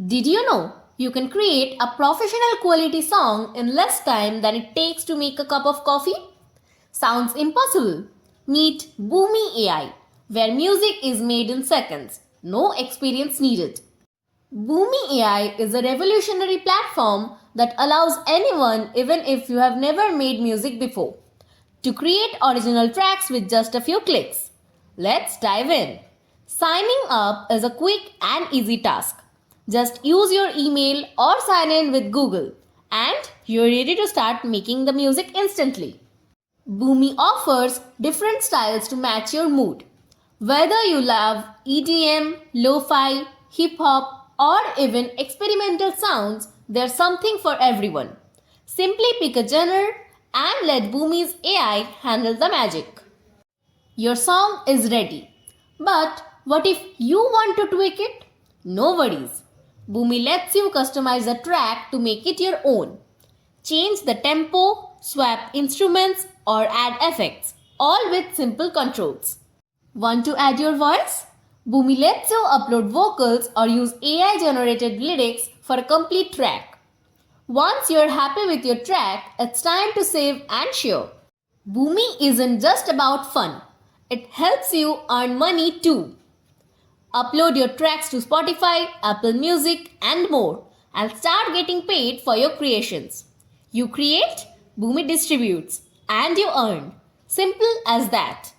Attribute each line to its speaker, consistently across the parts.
Speaker 1: Did you know you can create a professional quality song in less time than it takes to make a cup of coffee? Sounds impossible. Meet Boomy AI, where music is made in seconds, no experience needed. Boomy AI is a revolutionary platform that allows anyone, even if you have never made music before, to create original tracks with just a few clicks. Let's dive in. Signing up is a quick and easy task. Just use your email or sign in with Google, and you're ready to start making the music instantly. Boomy offers different styles to match your mood. Whether you love EDM, lo-fi, hip-hop, or even experimental sounds, there's something for everyone. Simply pick a genre and let Boomy's AI handle the magic. Your song is ready. But what if you want to tweak it? No worries. Boomy lets you customize a track to make it your own. Change the tempo, swap instruments, or add effects, all with simple controls. Want to add your voice? Boomy lets you upload vocals or use AI generated lyrics for a complete track. Once you're happy with your track, it's time to save and share. Boomy isn't just about fun, it helps you earn money too. Upload your tracks to Spotify, Apple Music, and more, and start getting paid for your creations. You create, Boomy distributes, and you earn. Simple as that.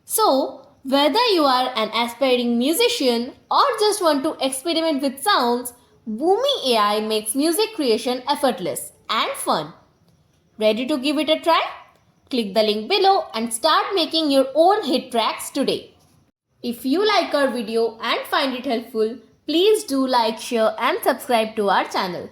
Speaker 1: So, whether you are an aspiring musician or just want to experiment with sounds, Boomy AI makes music creation effortless and fun. Ready to give it a try? Click the link below and start making your own hit tracks today. If you like our video and find it helpful, please do like, share and subscribe to our channel.